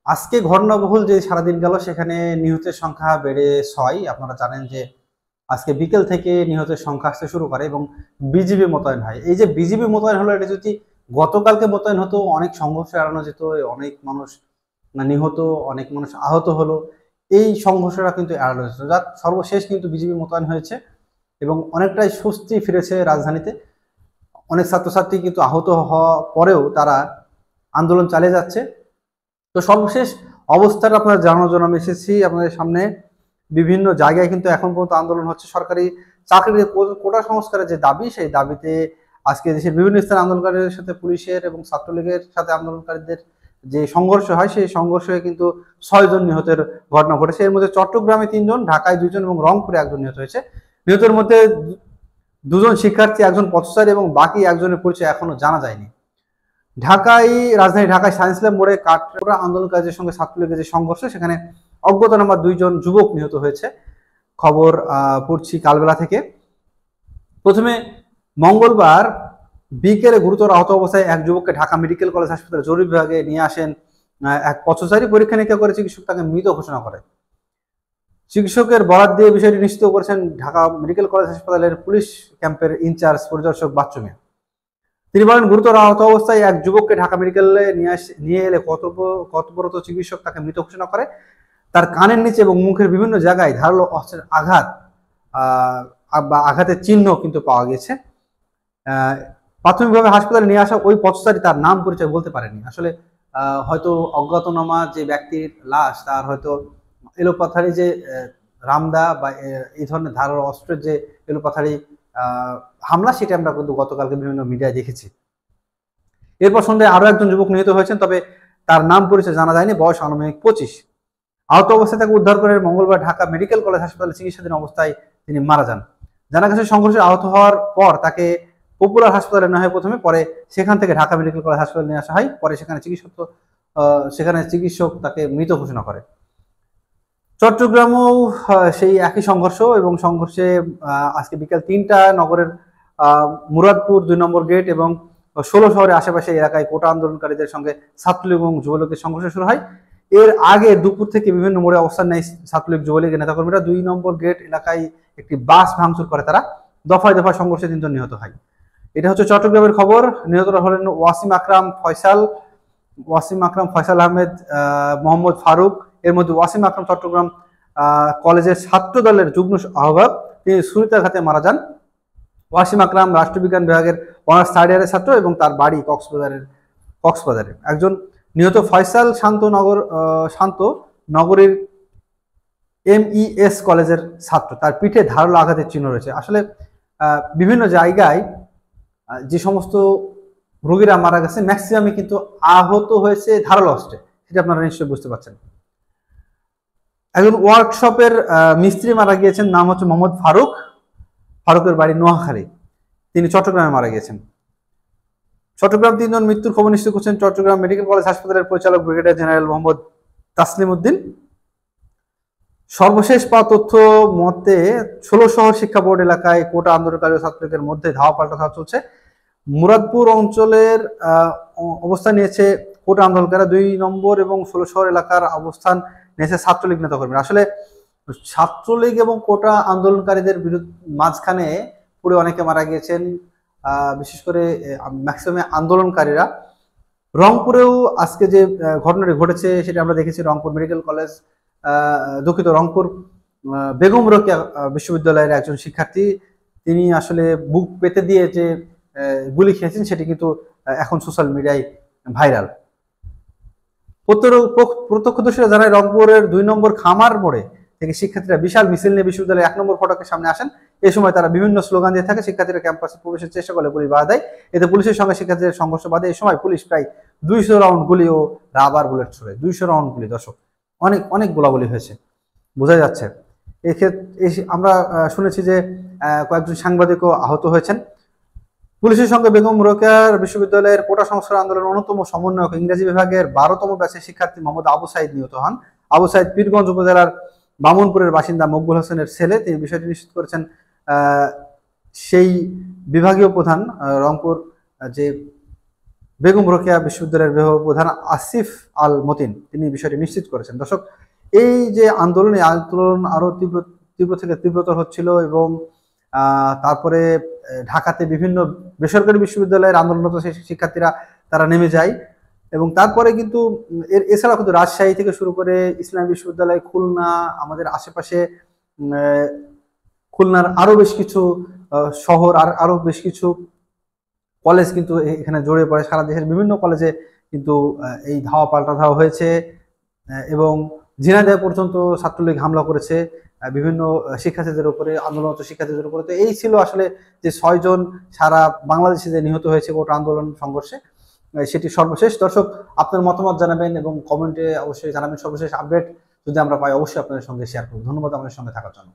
আজকে ঘটনাবহুল যে সারাদিন গেল সেখানে নিহতের সংখ্যা বেড়ে 6। আপনারা জানেন যে আজকে বিকেল থেকে নিহতের সংখ্যা আসতে শুরু করে এবং বিজিবি মোতায়েন হয়। এই যে বিজিবি মোতায়েন হলো, এটা যদি গতকালকে মোতায়েন হতো অনেক সংঘর্ষ এড়ানো যেত, অনেক মানুষ নিহত, অনেক মানুষ আহত হলো, এই সংঘর্ষটা কিন্তু এড়ানো যেত। যাক, সর্বশেষ কিন্তু বিজিবি মোতায়েন হয়েছে এবং অনেকটাই স্বস্তি ফিরেছে রাজধানীতে। অনেক ছাত্রছাত্রী কিন্তু আহত হওয়া পরেও তারা আন্দোলন চালিয়ে যাচ্ছে। তো সর্বশেষ অবস্থাটা আপনারা জানানোর জন্য আমি এসেছি আপনাদের সামনে। বিভিন্ন জায়গায় কিন্তু এখন পর্যন্ত আন্দোলন হচ্ছে। সরকারি চাকরির কোটা সংস্কারের যে দাবি, সেই দাবিতে আজকে দেশের বিভিন্ন স্থানে আন্দোলনকারীদের সাথে পুলিশের এবং ছাত্রলীগের সাথে আন্দোলনকারীদের যে সংঘর্ষ হয়, সেই সংঘর্ষে কিন্তু 6 জন নিহতের ঘটনা ঘটেছে। এর মধ্যে চট্টগ্রামে 3 জন, ঢাকায় 2 জন এবং রংপুরে 1 জন নিহত হয়েছে। নিহতের মধ্যে 2 জন শিক্ষার্থী, 1 জন পথচারী এবং বাকি 1 জনের পরিচয় এখনো জানা যায়নি। রাজধানী ঢাকায় সায়েন্স ল্যাব মোড়ে কাঠগড়া আন্দোলনকারীদের সঙ্গে ছাত্রলীগের যে সংঘর্ষ, সেখানে অজ্ঞাতনামা 2 জন যুবক নিহত হয়েছে। খবর পড়ছি কালবেলা থেকে। প্রথমে মঙ্গলবার বিকেলে গুরুতর আহত অবস্থায় এক যুবককে ঢাকা মেডিকেল কলেজ হাসপাতালে জরুরি বিভাগে নিয়ে আসেন এক পথচারী। পরীক্ষা নিরীক্ষা করে চিকিৎসক তাকে মৃত ঘোষণা করে। চিকিৎসকের বরাত দিয়ে বিষয়টি নিশ্চিত করেছেন ঢাকা মেডিকেল কলেজ হাসপাতালের পুলিশ ক্যাম্পের ইনচার্জ পরিদর্শক বাচ্চু মিয়া। তিনি বলেন, গুরুতর আহত অবস্থায় এক যুবককে ঢাকা মেডিকেলে নিয়ে এলে কর্তব্যরত চিকিৎসক তাকে মৃত ঘোষণা করে। তার কানের নিচে এবং মুখের বিভিন্ন জায়গায় ধারালো অস্ত্রের আঘাত বা আঘাতের চিহ্ন কিন্তু পাওয়া গেছে। প্রাথমিকভাবে হাসপাতালে নিয়ে আসা ওই পথচারী তার নাম পরিচয় বলতে পারেনি। আসলে হয়তো অজ্ঞাতনামা যে ব্যক্তির লাশ, তার হয়তো এলোপাথারি যে রামদা বা এই ধরনের ধারালো অস্ত্রের যে এলোপাথারি হামলা, সেটা আমরা কিন্তু গতকালকে বিভিন্ন মিডিয়ায় দেখেছি। এরপর সন্ধ্যায় আরো 1 জন যুবক নিহত হয়েছেন, তবে তার নাম পরিচয় জানা যায়নি। বয়স আনুমানিক 25। আহত অবস্থায় তাকে উদ্ধার করে মঙ্গলবার ঢাকা মেডিকেল কলেজ হাসপাতালে চিকিৎসাধীন অবস্থায় তিনি মারা যান। জানা গেছে, সংঘর্ষে আহত হওয়ার পর তাকে পপুলার হাসপাতালে নেওয়া হয় প্রথমে, পরে সেখান থেকে ঢাকা মেডিকেল কলেজ হাসপাতালে নিয়ে আসা হয়। পরে সেখানে চিকিৎসক তাকে মৃত ঘোষণা করে। চট্টগ্রামেও সেই একই সংঘর্ষ এবং সংঘর্ষে আজকে বিকেল 3টা নগরের মুরাদপুর 2 নম্বর গেট এবং 16 শহরের আশেপাশে এলাকায় কোটা আন্দোলনকারীদের সঙ্গে ছাত্রলীগ এবং যুবলীগের সংঘর্ষ শুরু হয়। এর আগে দুপুর থেকে বিভিন্ন মোড়ে অবস্থান নেয় ছাত্রলীগ যুবলীগের নেতাকর্মীরা। 2 নম্বর গেট এলাকায় একটি বাস ভাঙচুর করে তারা। দফায় দফায় সংঘর্ষে 3 জন নিহত হয়। এটা হচ্ছে চট্টগ্রামের খবর। নিহতরা হলেন ওয়াসিম আকরাম ফয়সাল আহমেদ, মোহাম্মদ ফারুক। এর মধ্যে ওয়াসিম আকরাম চট্টগ্রাম কলেজের ছাত্র দলের যুগ্ম আহ্বায়ক, তিনি ছুরিকাঘাতে মারা যান। ওয়াসিম আকরাম রাষ্ট্রবিজ্ঞান বিভাগের অনার্স 3rd ইয়ারের ছাত্র এবং তার বাড়ি কক্সবাজারে। একজন নিহত ফয়সাল শান্ত নগরীর MES কলেজের ছাত্র, তার পিঠে ধারালো আঘাতের চিহ্ন রয়েছে। আসলে বিভিন্ন জায়গায় যে সমস্ত রোগীরা মারা গেছে, ম্যাক্সিমামই কিন্তু আহত হয়েছে ধারালো অস্ত্রে, সেটা আপনারা নিশ্চয়ই বুঝতে পারছেন। একজন ওয়ার্কশপের মিস্ত্রি মারা গিয়েছেন, নাম হচ্ছে মোহাম্মদ ফারুকের বাড়ি নোয়াখালী, তিনি চট্টগ্রামে মারা গিয়েছেন। চট্টগ্রাম 3 জন মৃত্যুর খবর নিশ্চিত করছেন চট্টগ্রাম মেডিকেল কলেজ হাসপাতালের পরিচালক ব্রিগেডিয়ার জেনারেল মোহাম্মদ তাসলিম উদ্দিন। সর্বশেষ পাওয়া তথ্য মতে 16 শহর শিক্ষা বোর্ড এলাকায় কোটা আন্দোলনকারী ছাত্রলীগের মধ্যে ধাওয়া পাল্টা ধাওয়া চলছে। মুরাদপুর অঞ্চলের অবস্থান নিয়েছে কোটা আন্দোলনকারীরা, 2 নম্বর এবং 16 শহর এলাকার অবস্থান নিয়েছে ছাত্রলীগ নেতাকর্মীরা। আসলে ছাত্রলীগ এবং কোটা আন্দোলনকারীদের মাঝখানে পুরো অনেকে মারা গিয়েছেন, বিশেষ করে ম্যাক্সিমাম আন্দোলনকারীরা। রংপুরেও আজকে যে ঘটনাটি ঘটেছে সেটা আমরা দেখেছি। রংপুর মেডিকেল কলেজ রংপুর বেগম রোকেয়া বিশ্ববিদ্যালয়ের একজন শিক্ষার্থী, তিনি আসলে বুক পেতে দিয়ে যে গুলি খেয়েছেন, সেটি কিন্তু এখন সোশ্যাল মিডিয়ায় ভাইরাল। প্রত্যক্ষদর্শীরা জানায়, রংপুরের 2 নম্বর খামার মোড়ে থেকে শিক্ষার্থীরা বিশাল মিছিল নিয়ে বিশ্ববিদ্যালয়ের 1 নম্বর ফটকের সামনে আসেন। এই সময় তারা বিভিন্ন স্লোগান দিয়ে থাকে। শিক্ষার্থীরা ক্যাম্পাসে প্রবেশের চেষ্টা করলে পুলিশ বাধা দেয়। এতে পুলিশের সঙ্গে শিক্ষার্থীদের সংঘর্ষ বাধে। এই সময় পুলিশ প্রায় 200 রাউন্ড গুলি ও রাবার বুলেট ছোড়ে। 200 রাউন্ড গুলি, দর্শক, অনেক গোলাগুলি হয়েছে, বোঝা যাচ্ছে। এক্ষেত্রে আমরা শুনেছি যে কয়েকজন সাংবাদিকও আহত হয়েছেন। পুলিশের সঙ্গে বেগম রোকেয়ার বিশ্ববিদ্যালয়ের কোটা সংস্কার আন্দোলনের অন্যতম সমন্বয়ক ইংরেজি বিভাগের 12তম ব্যাচের শিক্ষার্থী মোহাম্মদ আবু সাইদ নিহত হন। আবু সাইদ পীরগঞ্জ উপজেলার বামুনপুরের বাসিন্দা মকবুল হোসেনের ছেলে। তিনি বিষয়টি নিশ্চিত করেছেন সেই বিভাগীয় প্রধান রংপুর যে বেগম রোকেয়া বিশ্ববিদ্যালয়ের প্রধান আসিফ আল মতিন তিনি বিষয়টি নিশ্চিত করেছেন। দর্শক, এই যে আন্দোলন, এই আন্দোলন আরো তীব্র থেকে তীব্রতর হচ্ছিল এবং তারপরে ঢাকাতে বিভিন্ন বেসরকারি বিশ্ববিদ্যালয়ের আন্দোলনরত শিক্ষার্থীরা তারা নেমে যায় এবং তারপরে কিন্তু এছাড়াও কিন্তু রাজশাহী থেকে শুরু করে ইসলামী বিশ্ববিদ্যালয়, খুলনা, আমাদের আশেপাশে খুলনার আরো বেশ কিছু শহর আর আরো বেশ কিছু কলেজ কিন্তু এখানে জড়িয়ে পড়ে। সারা দেশের বিভিন্ন কলেজে কিন্তু এই ধাওয়া পাল্টা ধাওয়া হয়েছে এবং ঝিনাইদহ পর্যন্ত ছাত্রলীগ হামলা করেছে বিভিন্ন শিক্ষার্থীদের উপরে, আন্দোলনরত শিক্ষার্থীদের উপরে। তো এই ছিল আসলে যে 6 জন সারা বাংলাদেশে যে নিহত হয়েছে গোটা আন্দোলন সংঘর্ষে, সেটি সর্বশেষ। দর্শক, আপনার মতামত জানাবেন এবং কমেন্টে অবশ্যই জানাবেন। সর্বশেষ আপডেট যদি আমরা পাই অবশ্যই আপনাদের সঙ্গে শেয়ার করব। ধন্যবাদ আমাদের সঙ্গে থাকার জন্য।